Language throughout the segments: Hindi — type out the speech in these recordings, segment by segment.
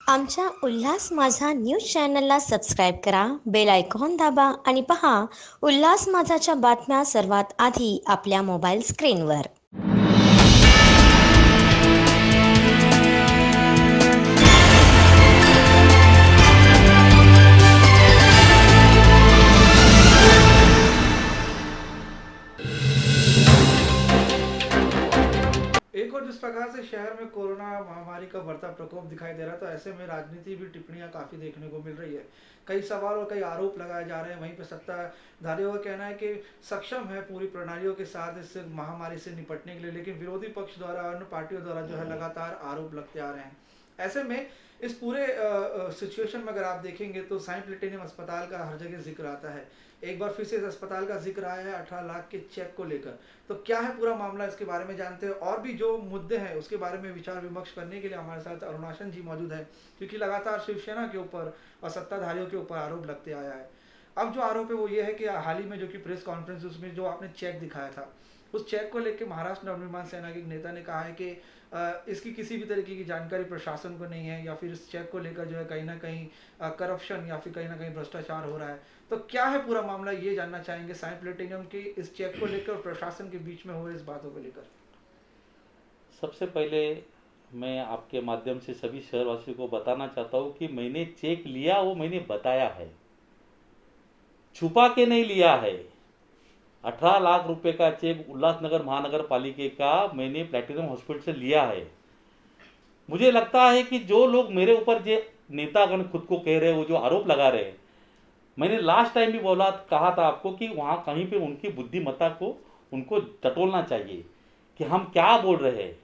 आमच्या उल्हास माझा न्यूज चॅनलला सबस्क्राईब करा, बेल आयकॉन दाबा आणि पहा उल्हास माझाच्या बातम्या सर्वात आधी आपल्या मोबाईल स्क्रीनवर. एक और जिस प्रकार से शहर में कोरोना महामारी का बढ़ता प्रकोप दिखाई दे रहा है, तो ऐसे में राजनीति भी टिप्पणियां काफ़ी देखने को मिल रही है। कई सवाल और कई आरोप लगाए जा रहे हैं। वहीं पर सत्ताधारियों का कहना है कि सक्षम है पूरी प्रणालियों के साथ इस महामारी से निपटने के लिए, लेकिन विरोधी पक्ष द्वारा अन्य पार्टियों द्वारा जो है लगातार आरोप लगते आ रहे हैं। ऐसे में इस पूरे सिचुएशन में अगर आप देखेंगे तो साई प्लेटिनियम अस्पताल का हर जगह जिक्र आता है। एक बार फिर से इस अस्पताल का जिक्र आया है 18 लाख के चेक को लेकर। तो क्या है पूरा मामला, इसके बारे में जानते हैं और भी जो मुद्दे हैं उसके बारे में विचार विमर्श करने के लिए हमारे साथ अरुणाशन जी मौजूद है, क्योंकि लगातार शिवसेना के ऊपर और सत्ताधारियों के ऊपर आरोप लगते आया है। अब जो आरोप है वो ये है कि हाल ही में जो कि प्रेस कॉन्फ्रेंस उसमें जो आपने चेक दिखाया था, उस चेक को लेकर महाराष्ट्र नवनिर्माण सेना के एक नेता ने कहा है कि इसकी किसी भी तरीके की जानकारी प्रशासन को नहीं है, या फिर इस चेक को लेकर जो है कहीं ना कहीं करप्शन या फिर कहीं ना कहीं भ्रष्टाचार हो रहा है। तो क्या है पूरा मामला, ये जानना चाहेंगे साई प्लेटिनियम के इस चेक को लेकर और प्रशासन के बीच में हो रही इस बातों को लेकर। सबसे पहले मैं आपके माध्यम से सभी शहरवासियों को बताना चाहता हूँ कि मैंने चेक लिया, वो मैंने बताया है, छुपा के नहीं लिया है। 18 लाख रुपए का चेक उल्लासनगर महानगर पालिका का मैंने प्लैटिनम हॉस्पिटल से लिया है। मुझे लगता है कि जो लोग मेरे ऊपर जो नेतागण खुद को कह रहे हैं, वो जो आरोप लगा रहे हैं, मैंने लास्ट टाइम भी कहा था आपको कि वहाँ कहीं पे उनकी बुद्धिमत्ता को उनको टटोलना चाहिए कि हम क्या बोल रहे हैं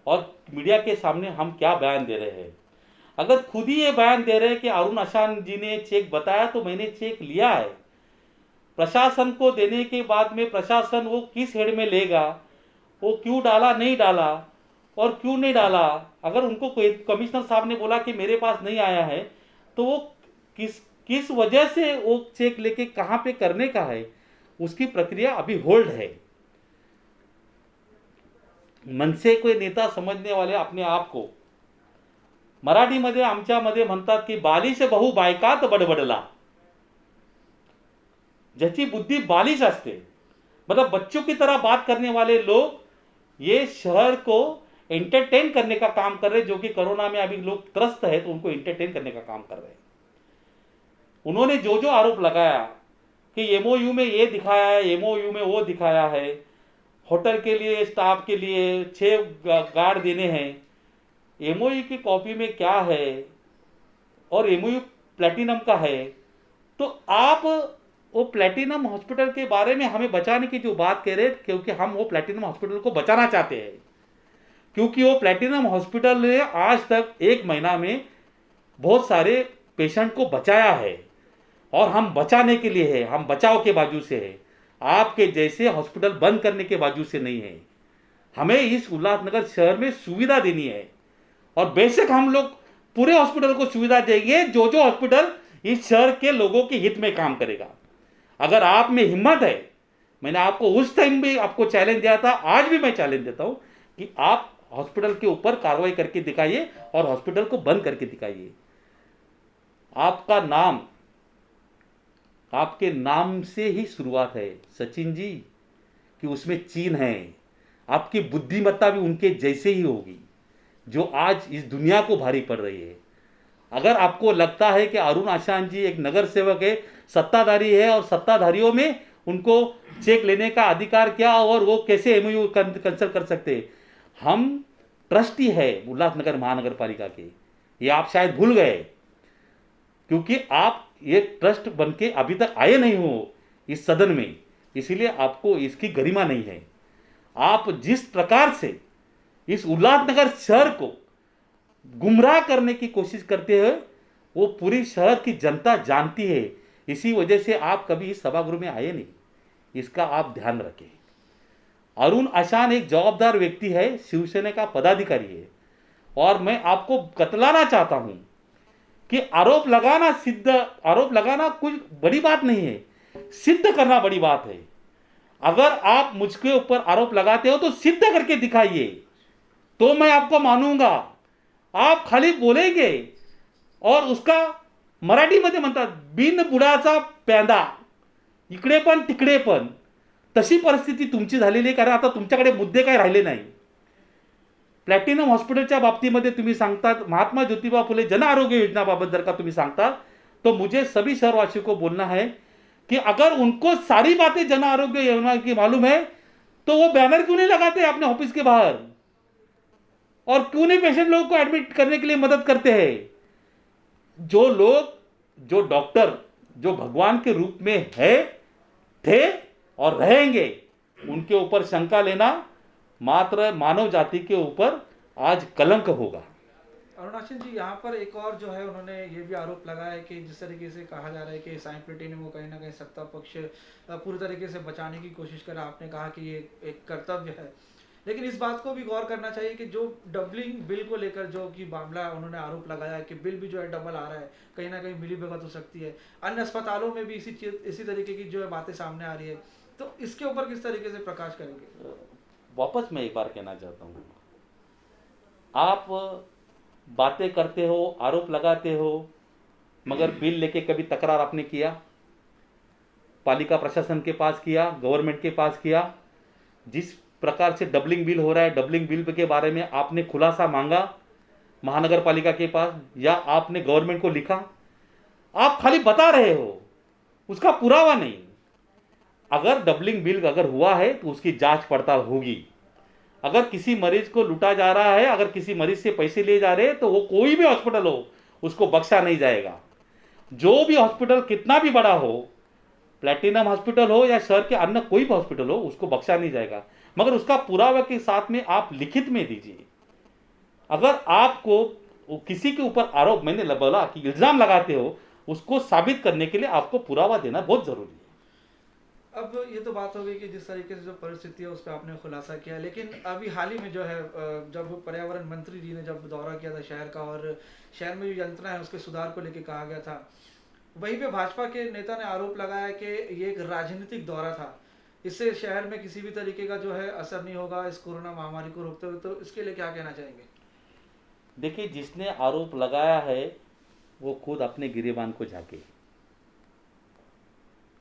और मीडिया के सामने हम क्या बयान दे रहे हैं। अगर खुद ही ये बयान दे रहे हैं कि अरुण आशान जी ने चेक बताया, तो मैंने चेक लिया है। प्रशासन को देने के बाद में प्रशासन वो किस हेड में लेगा, वो क्यों डाला नहीं डाला और क्यों नहीं डाला। अगर उनको कोई कमिश्नर साहब ने बोला कि मेरे पास नहीं आया है, तो वो किस वजह से वो चेक लेके कहां पे करने का है, उसकी प्रक्रिया अभी होल्ड है। मनसे कोई नेता समजने वाले अपने आप को मराठीमध्ये आमच्यामध्ये म्हणतात की बालिश बहु बायकात बडबडला, ज्याची बुद्धि बालिश असते, मतलब बच्चों की तरह बात करने वाले लोग ये शहर को एंटरटेन करने का काम कर रहे हैं। जो कि कोरोना में अभी लोग त्रस्त है, तो उनको एंटरटेन करने का काम कर रहे हैं। उन्होंने जो जो आरोप लगाया कि एमओयू में ये दिखाया है, एमओयू में वो दिखाया है, होटल के लिए स्टाफ के लिए 6 गार्ड देने हैं, एमओयू की कॉपी में क्या है और एमओयू प्लैटिनम का है। तो आप वो प्लैटिनम हॉस्पिटल के बारे में हमें बचाने की जो बात कह रहे हैं, क्योंकि हम वो प्लैटिनम हॉस्पिटल को बचाना चाहते हैं, क्योंकि वो प्लैटिनम हॉस्पिटल ने आज तक 1 महीना में बहुत सारे पेशेंट को बचाया है और हम बचाने के लिए है, हम बचाव के बाजू से है, आपके जैसे हॉस्पिटल बंद करने के बाजू से नहीं है। हमें इस उल्लासनगर शहर में सुविधा देनी है और बेशक हम लोग पूरे हॉस्पिटल को सुविधा देंगे, जो जो हॉस्पिटल इस शहर के लोगों के हित में काम करेगा। अगर आप में हिम्मत है, मैंने आपको उस टाइम भी आपको चैलेंज दिया था, आज भी मैं चैलेंज देता हूं कि आप हॉस्पिटल के ऊपर कार्रवाई करके दिखाइए और हॉस्पिटल को बंद करके दिखाइए। आपका नाम, आपके नाम से ही शुरुआत है सचिन जी, कि उसमें चीन है। आपकी बुद्धिमत्ता भी उनके जैसे ही होगी, जो आज इस दुनिया को भारी पड़ रही है। अगर आपको लगता है कि अरुण आशान जी एक नगर सेवक है, सत्ताधारी है, और सत्ताधारियों में उनको चेक लेने का अधिकार क्या और वो कैसे एमओयू कैंसिल कर सकते हैं, हम ट्रस्टी है उल्लासनगर महानगर पालिका के, ये आप शायद भूल गए, क्योंकि आप ये ट्रस्ट बन के अभी तक आए नहीं हो इस सदन में, इसीलिए आपको इसकी गरिमा नहीं है। आप जिस प्रकार से इस उल्लासनगर शहर को गुमराह करने की कोशिश करते हैं, वो पूरी शहर की जनता जानती है। इसी वजह से आप कभी इस सभागृह में आए नहीं, इसका आप ध्यान रखें। अरुण आशान एक जवाबदार व्यक्ति है, शिवसेना का पदाधिकारी है, और मैं आपको बतलाना चाहता हूं कि आरोप लगाना कुछ बड़ी बात नहीं है, सिद्ध करना बड़ी बात है। अगर आप मुझके ऊपर आरोप लगाते हो तो सिद्ध करके दिखाइए, तो मैं आपको मानूंगा। आप खाली बोलेंगे, और उसका मराठीमध्ये म्हणतात बिन बुडाचा प्यांदा, इकडे पण तिकडे पण. तशी परिस्थिती तुमची झालेली आहे, कारण आता तुमच्याकडे मुद्दे काही राहिले नाही. प्लॅटिनम हॉस्पिटलच्या बाबतीमध्ये तुम्ही सांगतात महात्मा ज्योतिबा फुले जन आरोग्य योजनाबाबत जर का तुम्ही सांगता, तो मुझे सभी शहरवासियों को बोलना है कि अगर उनको सारी बातें जन आरोग्य योजना की मालूम है तो वो बैनर क्यों नहीं लगाते अपने ऑफिस के बाहर, और क्यों नहीं पेशेंट लोगों को एडमिट करने के लिए मदद करते हैं. जो लोग, जो डॉक्टर जो भगवान के रूप में है, थे और रहेंगे, उनके ऊपर शंका लेना मात्र मानव जाति के ऊपर आज कलंक होगा. अरुणाचल जी, यहाँ पर एक और जो है उन्होंने ये भी आरोप लगाया है कि जिस तरीके से कहा जा रहा है कि साई प्लेटिनम को कहीं ना कहीं सत्ता पक्ष पूरी तरीके से बचाने की कोशिश कर रहा है. आपने कहा कि ये एक कर्तव्य है, लेकिन इस बात को भी गौर करना चाहिए कि जो डबलिंग बिल को लेकर जो कि मामला उन्होंने आरोप लगाया है कि बिल भी जो है डबल आ रहा है, कहीं ना कहीं मिलीभगत हो सकती है. अन्य अस्पतालों में भी इसी तरीके की जो है बातें सामने आ रही है, तो इसके ऊपर किस तरीके से प्रकाश करेंगे? वापस मैं एक बार कहना चाहता हूँ, आप बातें करते हो, आरोप लगाते हो, मगर बिल लेके कभी तकरार आपने किया? पालिका प्रशासन के पास किया, गवर्नमेंट के पास किया? जिस प्रकार से डबलिंग बिल हो रहा है, डबलिंग बिल के बारे में आपने खुलासा मांगा महानगर पालिका के पास, या आपने गवर्नमेंट को लिखा? आप खाली बता रहे हो, उसका पुरावा नहीं. अगर डबलिंग बिल अगर हुआ है तो उसकी जांच पड़ताल होगी. अगर किसी मरीज को लूटा जा रहा है, अगर किसी मरीज से पैसे लिए जा रहे हैं, तो वो कोई भी हॉस्पिटल हो उसको बख्शा नहीं जाएगा. जो भी हॉस्पिटल कितना भी बड़ा हो, प्लैटिनम हॉस्पिटल हो या शहर के अन्य कोई भी हॉस्पिटल हो, उसको बख्शा नहीं जाएगा, मगर उसका पुरावा के साथ में आप लिखित में दीजिए. अगर आपको किसी के ऊपर आरोप, मैंने बोला कि इल्जाम लगाते हो, उसको साबित करने के लिए आपको पुरावा देना बहुत जरूरी है. अब ये तो बात हो गई कि जिस तरीके से जो परिस्थिति है उस पर आपने खुलासा किया, लेकिन अभी हाल ही में जो है जब पर्यावरण मंत्री जी ने जब दौरा किया था शहर का, और शहर में जो यंत्रणा है उसके सुधार को लेकर कहा गया था, वहीं पे भाजपा के नेता ने आरोप लगाया कि ये एक राजनीतिक दौरा था, इससे शहर में किसी भी तरीके का जो है असर नहीं होगा इस कोरोना महामारी को रोकते हुए. तो इसके लिए क्या कहना चाहेंगे? देखिए, जिसने आरोप लगाया है वो खुद अपने गिरेबान को झाके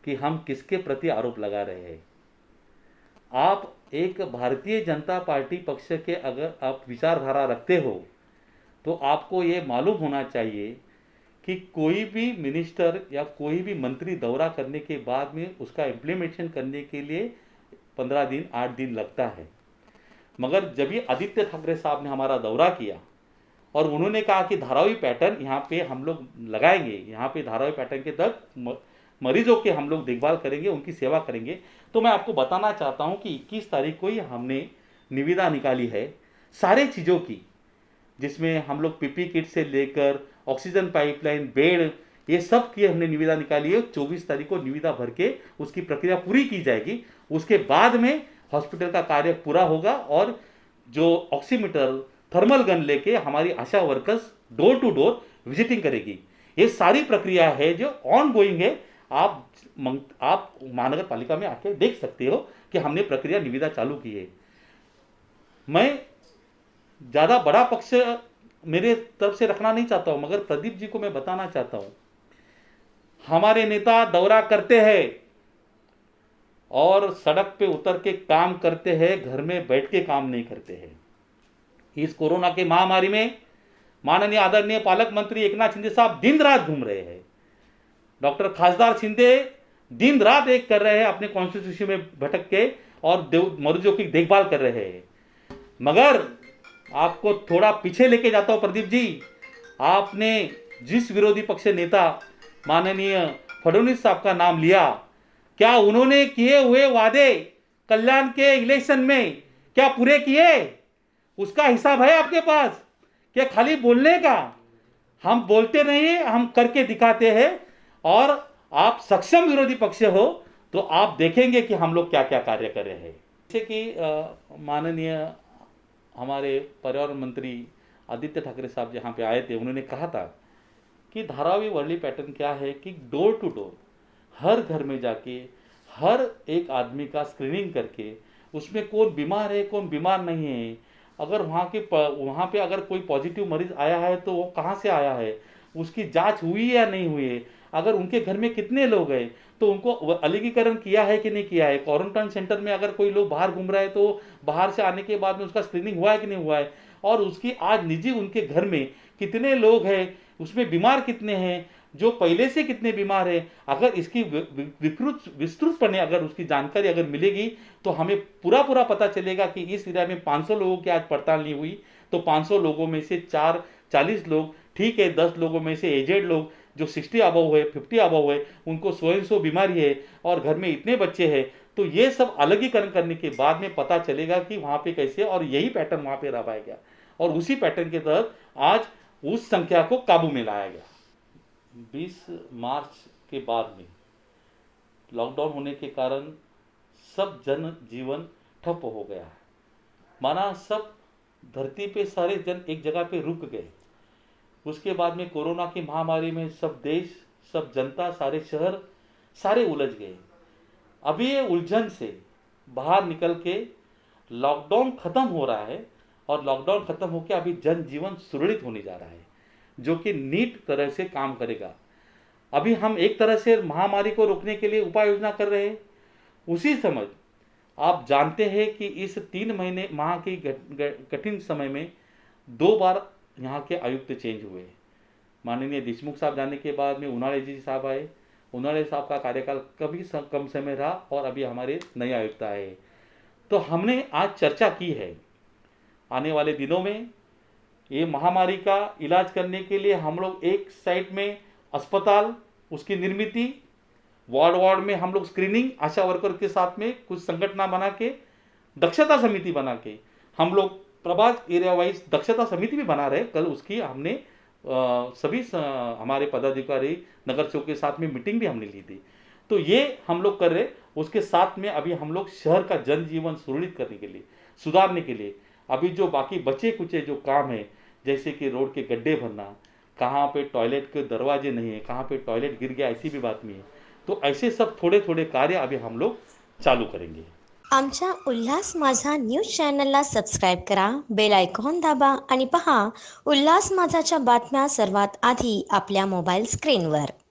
कि हम किसके प्रति आरोप लगा रहे हैं. आप एक भारतीय जनता पार्टी पक्ष के अगर आप विचारधारा रखते हो तो आपको ये मालूम होना चाहिए कि कोई भी मिनिस्टर या कोई भी मंत्री दौरा करने के बाद में उसका इम्प्लीमेंटेशन करने के लिए 15 दिन 8 दिन लगता है. मगर जब भी आदित्य ठाकरे साहब ने हमारा दौरा किया और उन्होंने कहा कि धारावी पैटर्न यहाँ पे हम लोग लगाएंगे, यहाँ पे धारावी पैटर्न के तहत मरीजों के हम लोग देखभाल करेंगे, उनकी सेवा करेंगे, तो मैं आपको बताना चाहता हूँ कि 21 तारीख को ही हमने निविदा निकाली है सारे चीज़ों की, जिसमें हम लोग पीपी किट से लेकर ऑक्सीजन पाइपलाइन, बेड, ये सब की हमने निविदा निकाली है. 24 तारीख को निविदा भर के उसकी प्रक्रिया पूरी की जाएगी. उसके बाद में हॉस्पिटल का कार्य पूरा होगा और जो ऑक्सीमीटर, थर्मल गन लेके हमारी ASHA workers door to door visiting करेगी. ये सारी प्रक्रिया है जो ऑन गोइंग है. आप महानगर पालिका में आके देख सकते हो कि हमने प्रक्रिया निविदा चालू की है. मैं ज़्यादा बड़ा पक्ष मेरे तरफ से रखना नहीं चाहता हूं, मगर प्रदीप जी को मैं बताना चाहता हूं, हमारे नेता दौरा करते हैं और सड़क पे उतर के काम करते हैं, घर में बैठ के काम नहीं करते हैं. इस कोरोना के महामारी में माननीय आदरणीय पालक मंत्री एकनाथ शिंदे साहब दिन रात घूम रहे हैं. डॉक्टर खासदार शिंदे दिन रात एक कर रहे हैं, अपने कॉन्स्टिट्यूशन में भटक के और मरीजों की देखभाल कर रहे हैं. मगर आपको थोड़ा पीछे लेके जाता हूं प्रदीप जी, आपने जिस विरोधी पक्ष नेता माननीय फडणवीस साहब का नाम लिया, क्या उन्होंने किए हुए वादे कल्याण के इलेक्शन में क्या पूरे किए? उसका हिसाब है आपके पास? क्या खाली बोलने का? हम बोलते नहीं, हम करके दिखाते हैं. और आप सक्षम विरोधी पक्ष हो तो आप देखेंगे कि हम लोग क्या क्या कार्य कर रहे हैं. जैसे कि माननीय हमारे पर्यावरण मंत्री आदित्य ठाकरे साहब जहाँ पे आए थे, उन्होंने कहा था कि धारावी वर्ली पैटर्न क्या है कि डोर टू डोर हर घर में जाके हर एक आदमी का स्क्रीनिंग करके उसमें कौन बीमार है कौन बीमार नहीं है, अगर वहाँ पे अगर कोई पॉजिटिव मरीज आया है तो वो कहाँ से आया है, उसकी जांच हुई है या नहीं हुई है, अगर उनके घर में कितने लोग हैं, तो उनको अलगीकरण किया है कि नहीं किया है, क्वारंटाइन सेंटर में अगर कोई लोग बाहर घूम रहा है तो बाहर से आने के बाद में उसका स्क्रीनिंग हुआ है कि नहीं हुआ है, और उसकी आज निजी उनके घर में कितने लोग हैं, उसमें बीमार कितने हैं, जो पहले से कितने बीमार हैं, अगर इसकी विस्तृतपणे अगर उसकी जानकारी अगर मिलेगी तो हमें पूरा पूरा पता चलेगा कि इस एरिया में 500 लोगों की आज पड़ताल नहीं हुई तो 500 लोगों में से 40 लोग ठीक है, 10 लोगों में से एजेड लोग जो 60 अबव है, 50 अबव है, उनको सो बीमारी है और घर में इतने बच्चे हैं, तो ये सब अलगीकरण करने के बाद में पता चलेगा कि वहाँ पे कैसे, और यही पैटर्न वहाँ पे रहा गया और उसी पैटर्न के तहत आज उस संख्या को काबू में लाया गया। 20 मार्च के बाद में लॉकडाउन होने के कारण सब जन जीवन ठप हो गया है, माना सब धरती पे सारे जन एक जगह पे रुक गए। उसके बाद में कोरोना की महामारी में सब देश, सब जनता, सारे शहर सारे उलझ गए। अभी ये उलझन से बाहर निकल के लॉकडाउन खत्म हो रहा है और लॉकडाउन खत्म होकर अभी जनजीवन सुरक्षित होने जा रहा है, जो कि नीट तरह से काम करेगा। अभी हम एक तरह से महामारी को रोकने के लिए उपाय योजना कर रहे हैं। उसी समय आप जानते हैं कि इस 3 महीने माह की कठिन समय में 2 बार यहाँ के आयुक्त चेंज हुए। माननीय देशमुख साहब जाने के बाद में उनाळे जी साहब आए। उनाळे साहब का कार्यकाल कभी कम समय रहा और अभी हमारे नए आयुक्त आए। तो हमने आज चर्चा की है आने वाले दिनों में ये महामारी का इलाज करने के लिए हम लोग एक साइड में अस्पताल, उसकी निर्मिति, वार्ड में हम लोग स्क्रीनिंग, आशा वर्कर के साथ में कुछ संगठन बना के, दक्षता समिति बना के, हम लोग प्रभाग एरिया वाइज दक्षता समिति भी बना रहे। कल उसकी हमने सभी हमारे पदाधिकारी नगर सेवक के साथ में मीटिंग भी हमने ली थी। तो ये हम लोग कर रहे। उसके साथ में अभी हम लोग शहर का जनजीवन सुरक्षित करने के लिए, सुधारने के लिए अभी जो बाकी बचे कुचे जो काम है, जैसे कि रोड के गड्ढे भरना, कहाँ पे टॉयलेट के दरवाजे नहीं है, कहाँ पे टॉयलेट गिर गया ऐसी भी बात नहीं है, तो ऐसे सब थोड़े थोड़े कार्य अभी हम लोग चालू करेंगे। आमच्या उल्हास माझा न्यूज चॅनलला सबस्क्राईब करा, बेल आयकॉन दाबा आणि पहा उल्हास माझाच्या बातम्या सर्वात आधी आपल्या मोबाईल स्क्रीनवर।